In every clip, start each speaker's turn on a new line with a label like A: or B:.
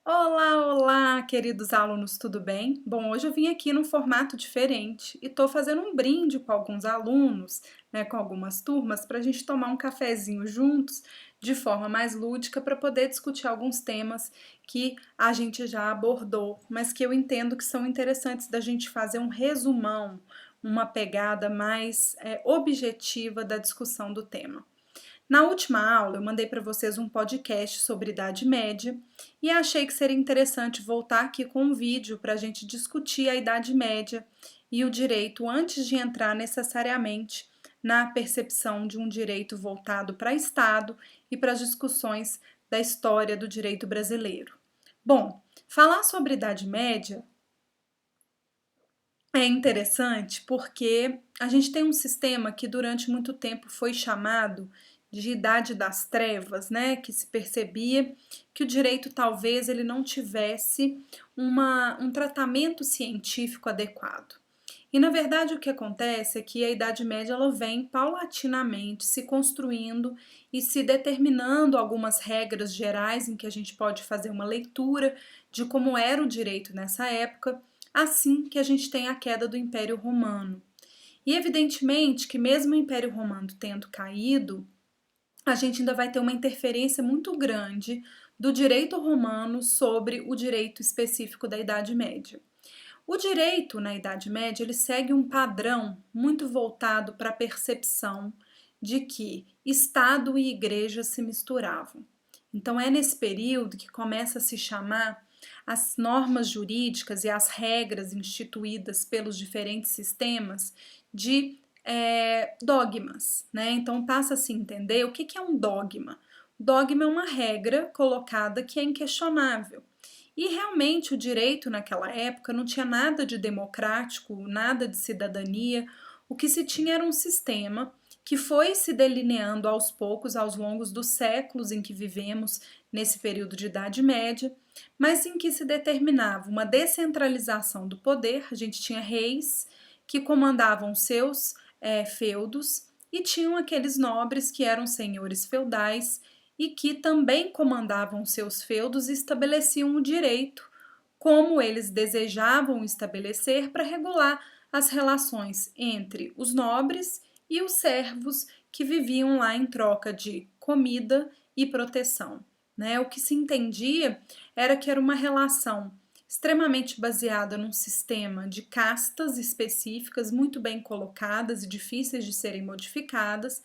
A: Olá, olá, queridos alunos, tudo bem? Bom, hoje eu vim aqui num formato diferente e estou fazendo um brinde com alguns alunos, com algumas turmas, para a gente tomar um cafezinho juntos, de forma mais lúdica, para poder discutir alguns temas que a gente já abordou, mas que eu entendo que são interessantes da gente fazer um resumão, uma pegada mais objetiva da discussão do tema. Na última aula, eu mandei para vocês um podcast sobre Idade Média e achei que seria interessante voltar aqui com um vídeo para a gente discutir a Idade Média e o direito antes de entrar necessariamente na percepção de um direito voltado para Estado e para as discussões da história do direito brasileiro. Bom, falar sobre Idade Média é interessante porque a gente tem um sistema que durante muito tempo foi chamado de Idade das Trevas, né? Que se percebia que o direito talvez ele não tivesse um tratamento científico adequado. E na verdade o que acontece é que a Idade Média ela vem paulatinamente se construindo e se determinando algumas regras gerais em que a gente pode fazer uma leitura de como era o direito nessa época, assim que a gente tem a queda do Império Romano. E evidentemente que mesmo o Império Romano tendo caído, a gente ainda vai ter uma interferência muito grande do direito romano sobre o direito específico da Idade Média. O direito na Idade Média ele segue um padrão muito voltado para a percepção de que Estado e Igreja se misturavam. Então é nesse período que começa a se chamar as normas jurídicas e as regras instituídas pelos diferentes sistemas de dogmas, né? Então passa a se entender o que é um dogma. Dogma é uma regra colocada que é inquestionável. E realmente o direito naquela época não tinha nada de democrático, nada de cidadania. O que se tinha era um sistema que foi se delineando aos poucos, aos longos dos séculos em que vivemos nesse período de Idade Média, mas em que se determinava uma descentralização do poder. A gente tinha reis que comandavam seus feudos e tinham aqueles nobres que eram senhores feudais e que também comandavam seus feudos e estabeleciam o direito como eles desejavam estabelecer para regular as relações entre os nobres e os servos que viviam lá em troca de comida e proteção. Né? O que se entendia era que era uma relação extremamente baseada num sistema de castas específicas, muito bem colocadas e difíceis de serem modificadas,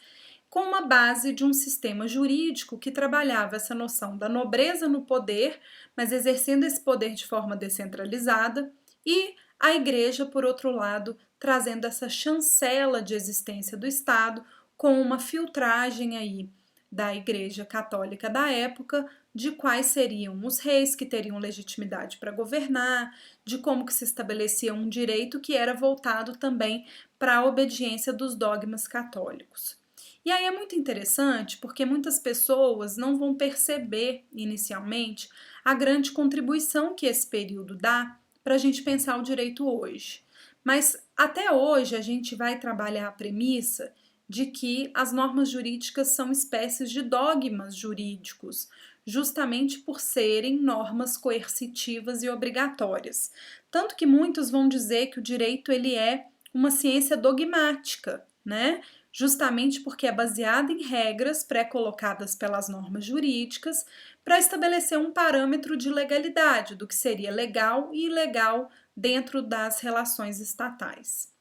A: com uma base de um sistema jurídico que trabalhava essa noção da nobreza no poder, mas exercendo esse poder de forma descentralizada, e a igreja, por outro lado, trazendo essa chancela de existência do Estado, com uma filtragem aí da Igreja Católica da época, de quais seriam os reis que teriam legitimidade para governar, de como que se estabelecia um direito que era voltado também para a obediência dos dogmas católicos. E aí é muito interessante porque muitas pessoas não vão perceber inicialmente a grande contribuição que esse período dá para a gente pensar o direito hoje. Mas até hoje a gente vai trabalhar a premissa de que as normas jurídicas são espécies de dogmas jurídicos, justamente por serem normas coercitivas e obrigatórias. Tanto que muitos vão dizer que o direito ele é uma ciência dogmática, né? Justamente porque é baseada em regras pré-colocadas pelas normas jurídicas para estabelecer um parâmetro de legalidade do que seria legal e ilegal dentro das relações estatais.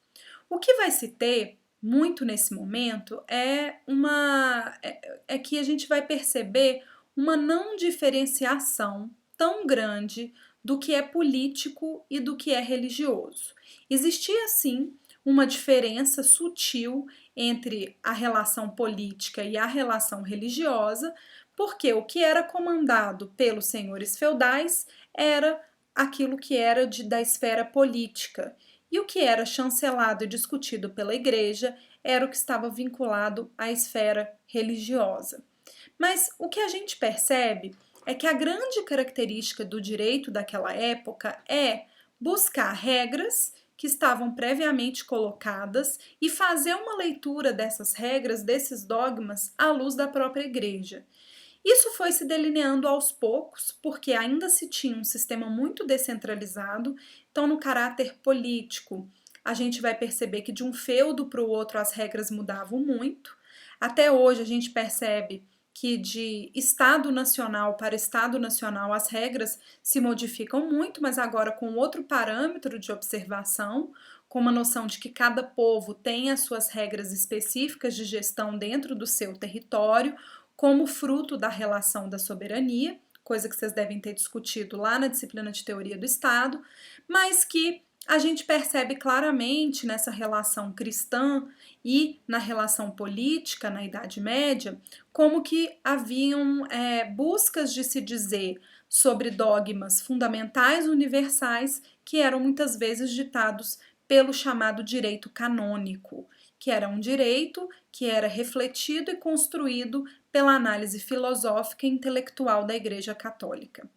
A: O que vai se ter muito nesse momento é que a gente vai perceber uma não diferenciação tão grande do que é político e do que é religioso. Existia sim uma diferença sutil entre a relação política e a relação religiosa, porque o que era comandado pelos senhores feudais era aquilo que era da esfera política, e o que era chancelado e discutido pela igreja era o que estava vinculado à esfera religiosa. Mas o que a gente percebe é que a grande característica do direito daquela época é buscar regras que estavam previamente colocadas e fazer uma leitura dessas regras, desses dogmas, à luz da própria igreja. Isso foi se delineando aos poucos, porque ainda se tinha um sistema muito descentralizado, então no caráter político, a gente vai perceber que de um feudo para o outro as regras mudavam muito. Até hoje a gente percebe que de Estado nacional para Estado nacional as regras se modificam muito, mas agora com outro parâmetro de observação, com uma noção de que cada povo tem as suas regras específicas de gestão dentro do seu território, como fruto da relação da soberania, coisa que vocês devem ter discutido lá na disciplina de teoria do Estado, mas que a gente percebe claramente nessa relação cristã e na relação política na Idade Média, como que haviam buscas de se dizer sobre dogmas fundamentais universais que eram muitas vezes ditados pelo chamado direito canônico, que era um direito que era refletido e construído pela análise filosófica e intelectual da Igreja Católica.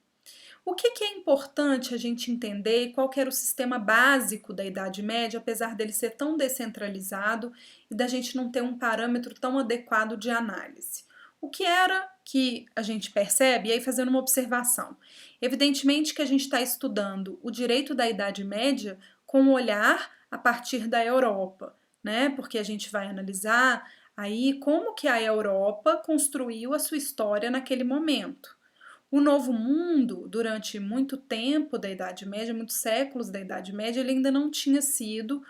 A: O que é importante a gente entender e qual que era o sistema básico da Idade Média, apesar dele ser tão descentralizado e da gente não ter um parâmetro tão adequado de análise? O que era que a gente percebe, e aí fazendo uma observação, evidentemente que a gente está estudando o direito da Idade Média com um olhar a partir da Europa, né? Porque a gente vai analisar aí como que a Europa construiu a sua história naquele momento. O Novo Mundo, durante muito tempo da Idade Média, muitos séculos da Idade Média, ele ainda não tinha sido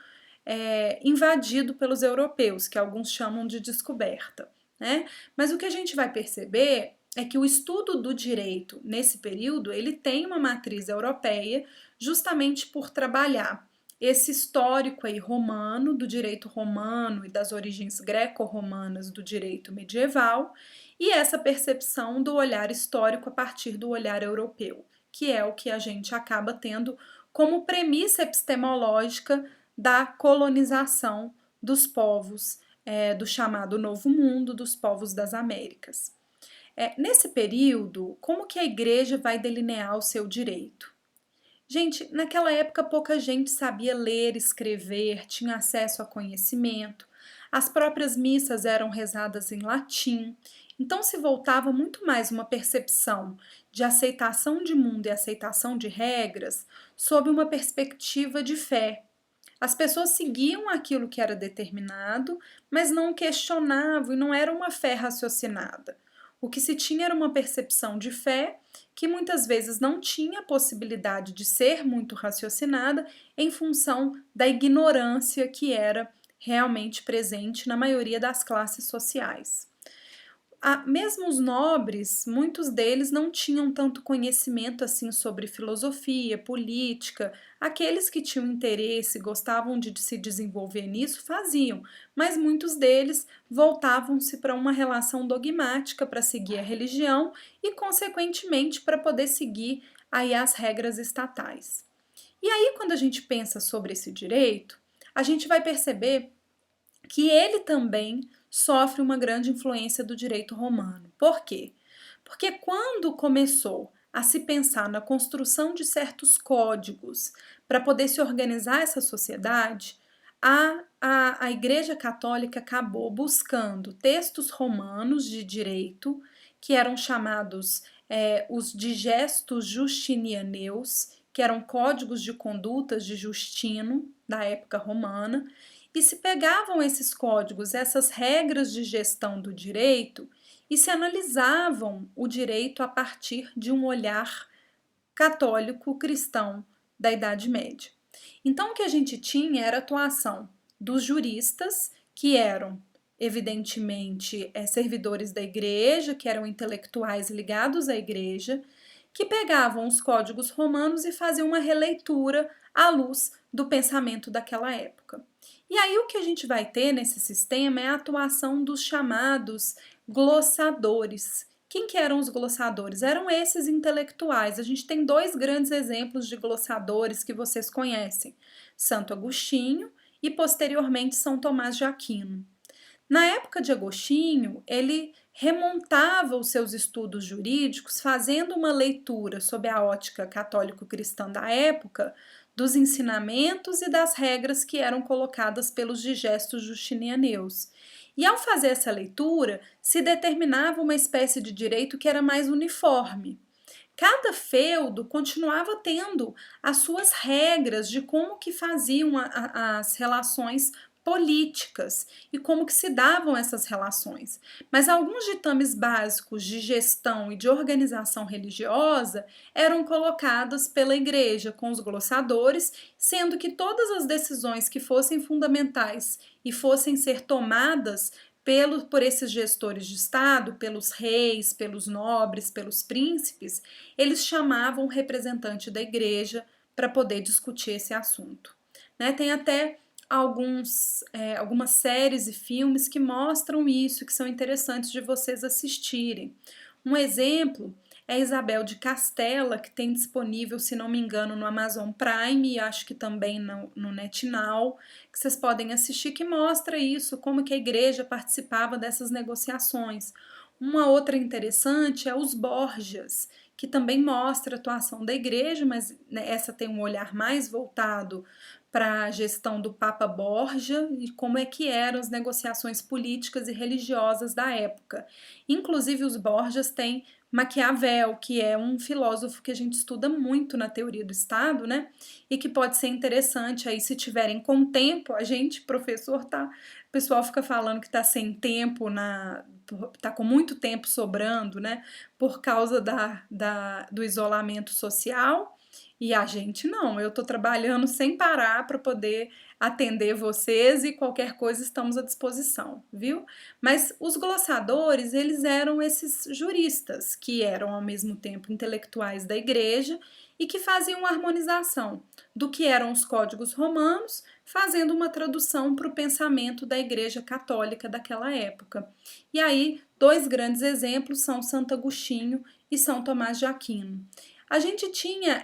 A: invadido pelos europeus, que alguns chamam de descoberta, né? Mas o que a gente vai perceber é que o estudo do direito nesse período ele tem uma matriz europeia, justamente por trabalhar esse histórico aí romano, do direito romano e das origens greco-romanas do direito medieval, e essa percepção do olhar histórico a partir do olhar europeu, que é o que a gente acaba tendo como premissa epistemológica da colonização dos povos do chamado Novo Mundo, dos povos das Américas. Nesse período, como que a igreja vai delinear o seu direito? Gente, naquela época pouca gente sabia ler, escrever, tinha acesso a conhecimento, as próprias missas eram rezadas em latim, então se voltava muito mais uma percepção de aceitação de mundo e aceitação de regras sob uma perspectiva de fé. As pessoas seguiam aquilo que era determinado, mas não questionavam e não era uma fé raciocinada. O que se tinha era uma percepção de fé que muitas vezes não tinha a possibilidade de ser muito raciocinada em função da ignorância que era realmente presente na maioria das classes sociais. Mesmo os nobres, muitos deles não tinham tanto conhecimento assim sobre filosofia, política. Aqueles que tinham interesse, gostavam de se desenvolver nisso, faziam, mas muitos deles voltavam-se para uma relação dogmática para seguir a religião e, consequentemente, para poder seguir aí as regras estatais. E aí, quando a gente pensa sobre esse direito, a gente vai perceber que ele também sofre uma grande influência do direito romano. Por quê? Porque quando começou a se pensar na construção de certos códigos para poder se organizar essa sociedade, a Igreja Católica acabou buscando textos romanos de direito, que eram chamados os digestos justinianeus, que eram códigos de condutas de Justino, da época romana, e se pegavam esses códigos, essas regras de gestão do direito, e se analisavam o direito a partir de um olhar católico cristão da Idade Média. Então, o que a gente tinha era a atuação dos juristas, que eram, evidentemente, servidores da igreja, que eram intelectuais ligados à igreja, que pegavam os códigos romanos e faziam uma releitura à luz do pensamento daquela época. E aí o que a gente vai ter nesse sistema é a atuação dos chamados glossadores. Quem que eram os glossadores? Eram esses intelectuais. A gente tem dois grandes exemplos de glossadores que vocês conhecem: Santo Agostinho e, posteriormente, São Tomás de Aquino. Na época de Agostinho, ele remontava os seus estudos jurídicos fazendo uma leitura sob a ótica católico-cristã da época dos ensinamentos e das regras que eram colocadas pelos digestos justinianeus. E ao fazer essa leitura, se determinava uma espécie de direito que era mais uniforme. Cada feudo continuava tendo as suas regras de como que faziam as relações políticas e como que se davam essas relações. Mas alguns ditames básicos de gestão e de organização religiosa eram colocados pela igreja com os glossadores, sendo que todas as decisões que fossem fundamentais e fossem ser tomadas por esses gestores de Estado, pelos reis, pelos nobres, pelos príncipes, eles chamavam o representante da igreja para poder discutir esse assunto. Né? Tem até algumas séries e filmes que mostram isso, que são interessantes de vocês assistirem. Um exemplo é Isabel de Castela, que tem disponível, se não me engano, no Amazon Prime e acho que também no NetNow, que vocês podem assistir, que mostra isso, como que a igreja participava dessas negociações. Uma outra interessante é Os Borgias, que também mostra a atuação da igreja, mas né, essa tem um olhar mais voltado para a gestão do Papa Borgia e como é que eram as negociações políticas e religiosas da época. Inclusive os Borgias têm Maquiavel, que é um filósofo que a gente estuda muito na teoria do Estado, né? E que pode ser interessante aí se tiverem com tempo, a gente, professor, tá, o pessoal fica falando que tá sem tempo tá com muito tempo sobrando, né? Por causa do isolamento social. E a gente não, eu estou trabalhando sem parar para poder atender vocês e qualquer coisa estamos à disposição, viu? Mas os glossadores, eles eram esses juristas que eram ao mesmo tempo intelectuais da igreja e que faziam harmonização do que eram os códigos romanos, fazendo uma tradução para o pensamento da igreja católica daquela época. E aí, dois grandes exemplos são Santo Agostinho e São Tomás de Aquino. A gente tinha,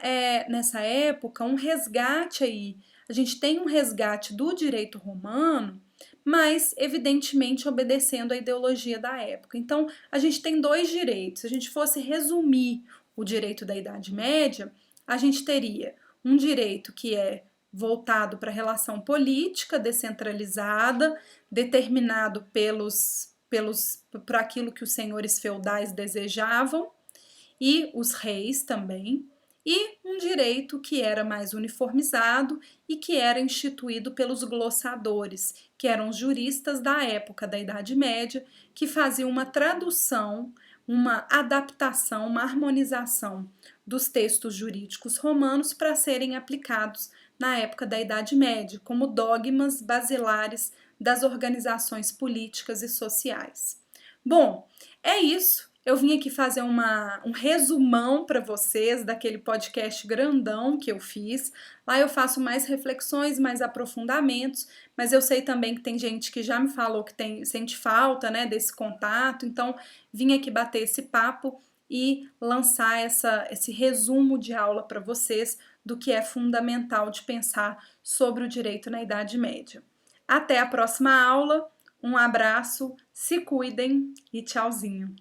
A: nessa época, um resgate aí, a gente tem um resgate do direito romano, mas, evidentemente, obedecendo à ideologia da época. Então, a gente tem dois direitos. Se a gente fosse resumir o direito da Idade Média, a gente teria um direito que é voltado para a relação política, descentralizada, determinado por aquilo que os senhores feudais desejavam, e os reis também, e um direito que era mais uniformizado e que era instituído pelos glossadores, que eram os juristas da época da Idade Média, que faziam uma tradução, uma adaptação, uma harmonização dos textos jurídicos romanos para serem aplicados na época da Idade Média, como dogmas basilares das organizações políticas e sociais. Bom, é isso. Eu vim aqui fazer um resumão para vocês daquele podcast grandão que eu fiz. Lá eu faço mais reflexões, mais aprofundamentos, mas eu sei também que tem gente que já me falou que sente falta, né, desse contato. Então, vim aqui bater esse papo e lançar esse resumo de aula para vocês do que é fundamental de pensar sobre o direito na Idade Média. Até a próxima aula, um abraço, se cuidem e tchauzinho!